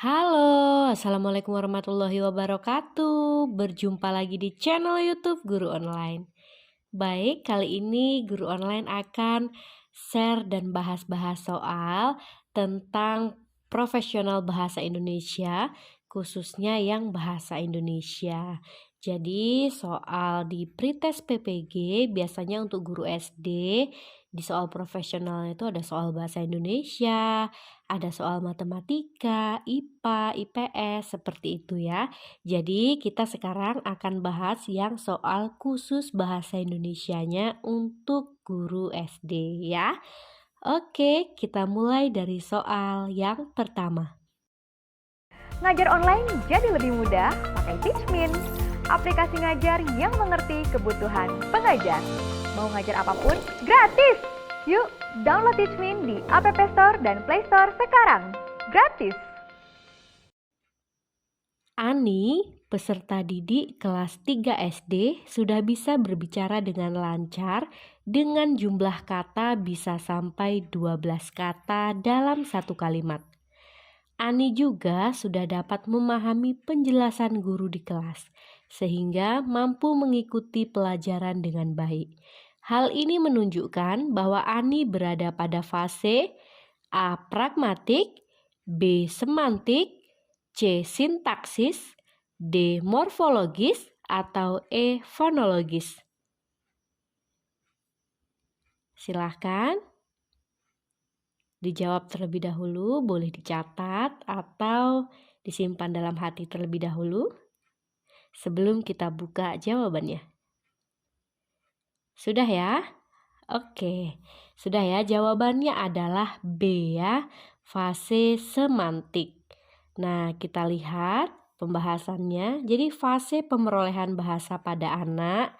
Halo, Assalamualaikum warahmatullahi wabarakatuh. Berjumpa lagi di channel YouTube Guru Online. Baik, kali ini Guru Online akan share dan bahas-bahas soal tentang profesional bahasa Indonesia, khususnya yang bahasa Indonesia. Jadi, soal di pretest PPG biasanya untuk guru SD, di soal profesional itu ada soal bahasa Indonesia, ada soal matematika, IPA, IPS, seperti itu ya. Jadi kita sekarang akan bahas yang soal khusus bahasa Indonesianya untuk guru SD ya. Oke, kita mulai dari soal yang pertama. Ngajar online jadi lebih mudah pakai Teachmin, aplikasi ngajar yang mengerti kebutuhan pengajar. Mau ngajar apapun, gratis! Yuk, download Teachmin di App Store dan Play Store sekarang. Gratis! Ani, peserta didik kelas 3 SD, sudah bisa berbicara dengan lancar dengan jumlah kata bisa sampai 12 kata dalam satu kalimat. Ani juga sudah dapat memahami penjelasan guru di kelas, sehingga mampu mengikuti pelajaran dengan baik. Hal ini menunjukkan bahwa Ani berada pada fase A. Pragmatik, B. Semantik, C. Sintaksis, D. Morfologis, atau E. Fonologis. Silahkan dijawab terlebih dahulu, boleh dicatat atau disimpan dalam hati terlebih dahulu sebelum kita buka jawabannya. Sudah ya? Oke, sudah ya, jawabannya adalah B ya, fase semantik. Nah, kita lihat pembahasannya. Jadi fase pemerolehan bahasa pada anak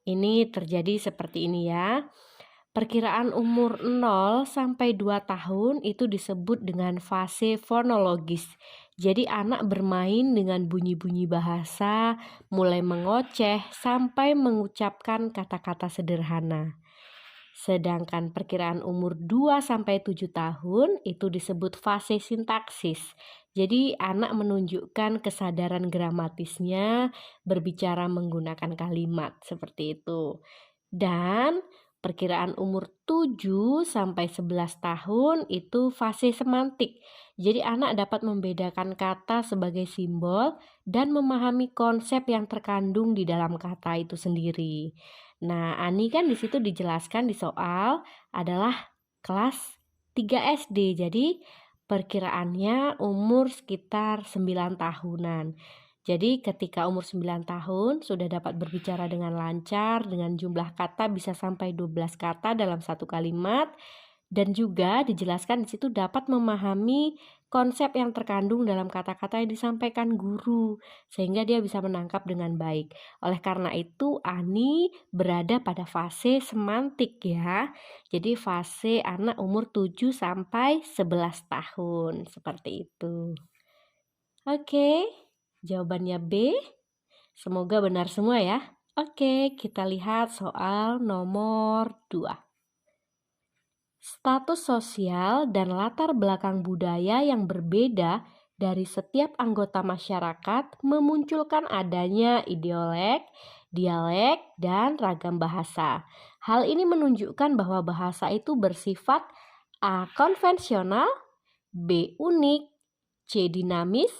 ini terjadi seperti ini ya. Perkiraan umur 0 sampai 2 tahun itu disebut dengan fase fonologis. Jadi anak bermain dengan bunyi-bunyi bahasa, mulai mengoceh sampai mengucapkan kata-kata sederhana. Sedangkan perkiraan umur 2 sampai 7 tahun itu disebut fase sintaksis. Jadi anak menunjukkan kesadaran gramatisnya, berbicara menggunakan kalimat seperti itu. Dan perkiraan umur 7 sampai 11 tahun itu fase semantik. Jadi anak dapat membedakan kata sebagai simbol dan memahami konsep yang terkandung di dalam kata itu sendiri. Nah, Ani kan di situ dijelaskan di soal adalah kelas 3 SD. Jadi perkiraannya umur sekitar 9 tahunan. Jadi ketika umur 9 tahun sudah dapat berbicara dengan lancar, dengan jumlah kata bisa sampai 12 kata dalam satu kalimat, dan juga dijelaskan di situ dapat memahami konsep yang terkandung dalam kata-kata yang disampaikan guru, sehingga dia bisa menangkap dengan baik. Oleh karena itu, Ani berada pada fase semantik ya. Jadi fase anak umur 7 sampai 11 tahun, seperti itu. Oke. Jawabannya B. Semoga benar semua ya. Oke, kita lihat soal nomor 2. Status sosial dan latar belakang budaya yang berbeda dari setiap anggota masyarakat memunculkan adanya ideolek, dialek, dan ragam bahasa. Hal ini menunjukkan bahwa bahasa itu bersifat A. Konvensional, B. Unik, C. Dinamis,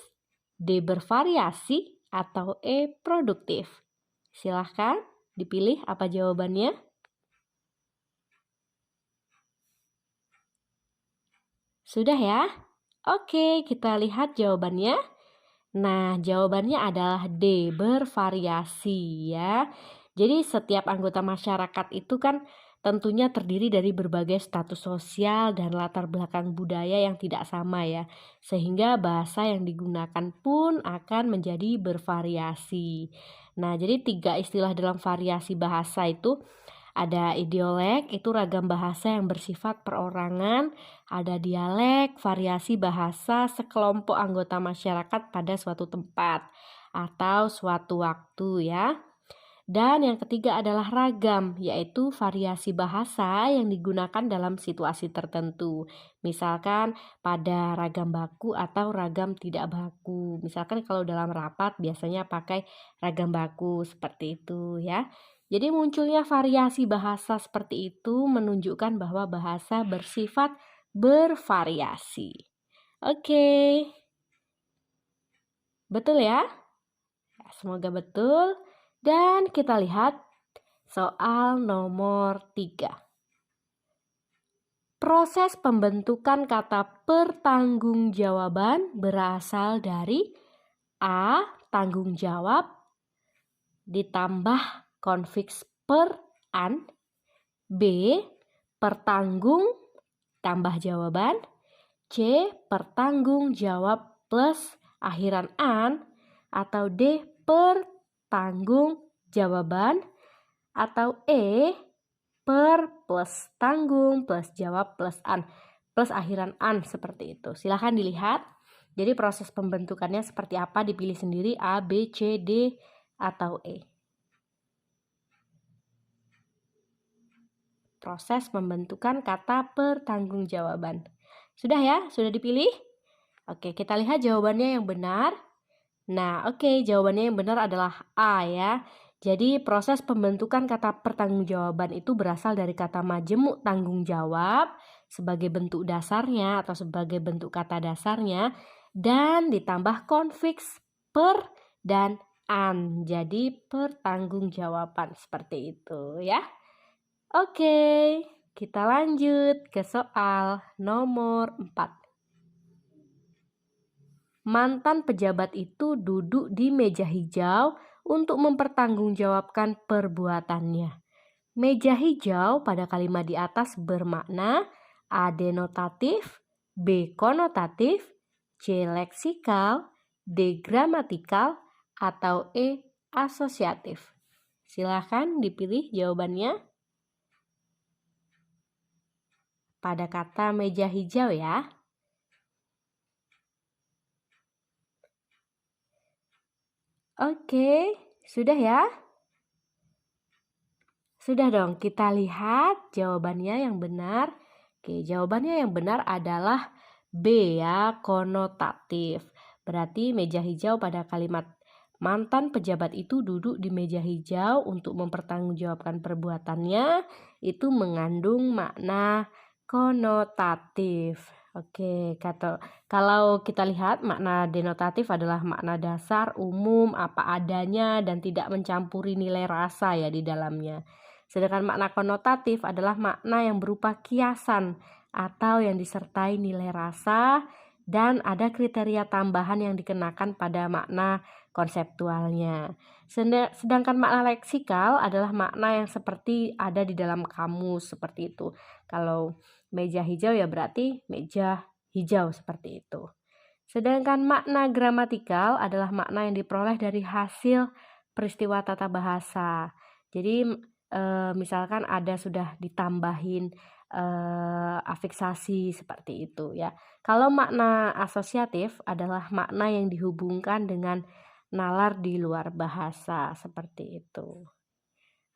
D. Bervariasi, atau E. Produktif. Silahkan dipilih apa jawabannya. Sudah ya? Oke, kita lihat jawabannya. Nah, jawabannya adalah D. Bervariasi ya. Jadi setiap anggota masyarakat itu kan tentunya terdiri dari berbagai status sosial dan latar belakang budaya yang tidak sama ya. Sehingga bahasa yang digunakan pun akan menjadi bervariasi. Nah, jadi 3 istilah dalam variasi bahasa itu ada ideolek, itu ragam bahasa yang bersifat perorangan. Ada dialek, variasi bahasa sekelompok anggota masyarakat pada suatu tempat atau suatu waktu ya. Dan yang ketiga adalah ragam, yaitu variasi bahasa yang digunakan dalam situasi tertentu. Misalkan pada ragam baku atau ragam tidak baku. Misalkan kalau dalam rapat biasanya pakai ragam baku seperti itu ya. Jadi munculnya variasi bahasa seperti itu menunjukkan bahwa bahasa bersifat bervariasi. Oke. Betul ya? Semoga betul. Dan kita lihat soal nomor 3. Proses pembentukan kata pertanggungjawaban berasal dari A. Tanggung jawab ditambah konfiks per an, B. Pertanggung tambah jawaban, C. Pertanggung jawab plus akhiran an, atau D. Pertanggung jawaban, atau E. Per plus tanggung plus jawab plus an plus akhiran an, seperti itu. Silahkan dilihat. Jadi proses pembentukannya seperti apa, dipilih sendiri A, B, C, D, atau E. Proses pembentukan kata pertanggungjawaban. Sudah ya? Sudah dipilih? Oke, kita lihat jawabannya yang benar. Nah, oke, jawabannya yang benar adalah A ya. Jadi proses pembentukan kata pertanggungjawaban itu berasal dari kata majemuk tanggung jawab sebagai bentuk dasarnya atau sebagai bentuk kata dasarnya dan ditambah konfiks per dan an. Jadi pertanggungjawaban seperti itu ya. Oke, kita lanjut ke soal nomor 4. Mantan pejabat itu duduk di meja hijau untuk mempertanggungjawabkan perbuatannya. Meja hijau pada kalimat di atas bermakna A. Denotatif, B. Konotatif, C. Leksikal, D. Gramatikal, atau E. Asosiatif. Silakan dipilih jawabannya. Pada kata meja hijau ya. Oke, sudah ya? Sudah dong, kita lihat jawabannya yang benar. Oke, jawabannya yang benar adalah B ya, konotatif. Berarti meja hijau pada kalimat mantan pejabat itu duduk di meja hijau untuk mempertanggungjawabkan perbuatannya, itu mengandung makna konotatif. Oke, kalau kita lihat makna denotatif adalah makna dasar, umum, apa adanya, dan tidak mencampuri nilai rasa ya di dalamnya. Sedangkan makna konotatif adalah makna yang berupa kiasan atau yang disertai nilai rasa dan ada kriteria tambahan yang dikenakan pada makna konseptualnya. Sedangkan makna leksikal adalah makna yang seperti ada di dalam kamus seperti itu. Kalau meja hijau ya berarti meja hijau seperti itu. Sedangkan makna gramatikal adalah makna yang diperoleh dari hasil peristiwa tata bahasa. Jadi misalkan ada sudah ditambahin afiksasi seperti itu ya. Kalau makna asosiatif adalah makna yang dihubungkan dengan nalar di luar bahasa seperti itu.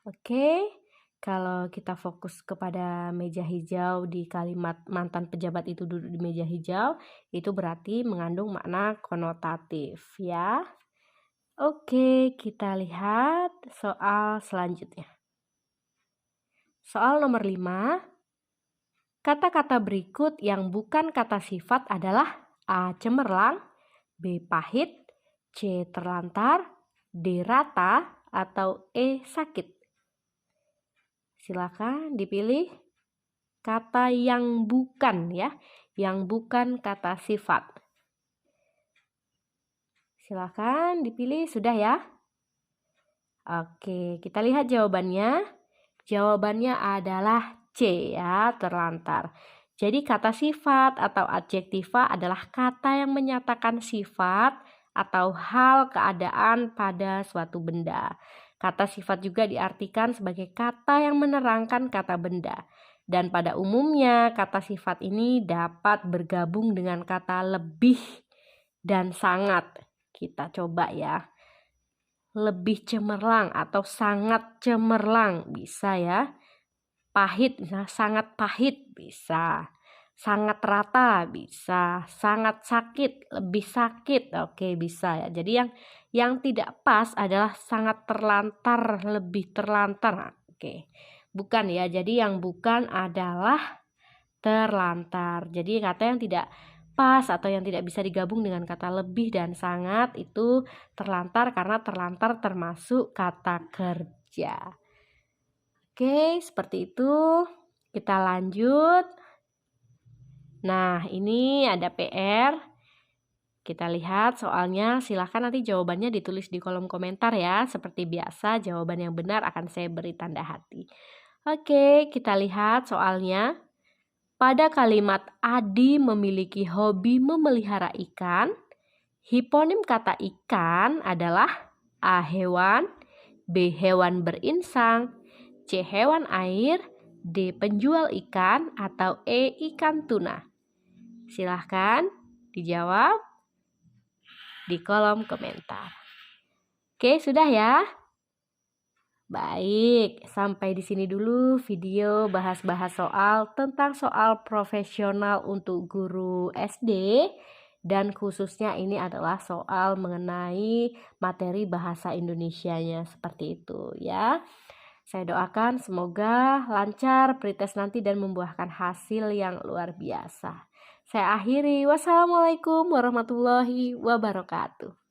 Oke. Kalau kita fokus kepada meja hijau di kalimat mantan pejabat itu duduk di meja hijau, itu berarti mengandung makna konotatif ya. Oke, kita lihat soal selanjutnya. Soal nomor 5. Kata-kata berikut yang bukan kata sifat adalah A. Cemerlang, B. Pahit, C. Terlantar, D. Rata, atau E. Sakit. Silakan dipilih kata yang bukan ya, yang bukan kata sifat. Silakan dipilih, sudah ya? Oke, kita lihat jawabannya. Jawabannya adalah C ya, terlantar. Jadi kata sifat atau adjektiva adalah kata yang menyatakan sifat atau hal keadaan pada suatu benda. Kata sifat juga diartikan sebagai kata yang menerangkan kata benda. Dan pada umumnya kata sifat ini dapat bergabung dengan kata lebih dan sangat. Kita coba ya. lebih cemerlang atau sangat cemerlang, bisa ya. Pahit, misalnya sangat pahit, bisa. Sangat rata, bisa. Sangat sakit, lebih sakit, oke, bisa ya. Jadi yang tidak pas adalah sangat terlantar, lebih terlantar, oke. Bukan ya, jadi yang bukan adalah terlantar. Jadi kata yang tidak pas atau yang tidak bisa digabung dengan kata lebih dan sangat itu terlantar, karena terlantar termasuk kata kerja. Oke, seperti itu. Kita lanjut. Nah, ini ada PR. Kita lihat soalnya, silahkan nanti jawabannya ditulis di kolom komentar ya. Seperti biasa, jawaban yang benar akan saya beri tanda hati. Oke, kita lihat soalnya. Pada kalimat Adi memiliki hobi memelihara ikan, hiponim kata ikan adalah A. Hewan, B. Hewan berinsang, C. Hewan air, D. Penjual ikan, atau E. Ikan tuna. Silahkan dijawab di kolom komentar. Oke, sudah ya? Baik, sampai di sini dulu video bahas-bahas tentang soal profesional untuk guru SD, dan khususnya ini adalah soal mengenai materi bahasa Indonesianya, seperti itu ya. Saya doakan semoga lancar pretest nanti dan membuahkan hasil yang luar biasa. Saya akhiri, wassalamualaikum warahmatullahi wabarakatuh.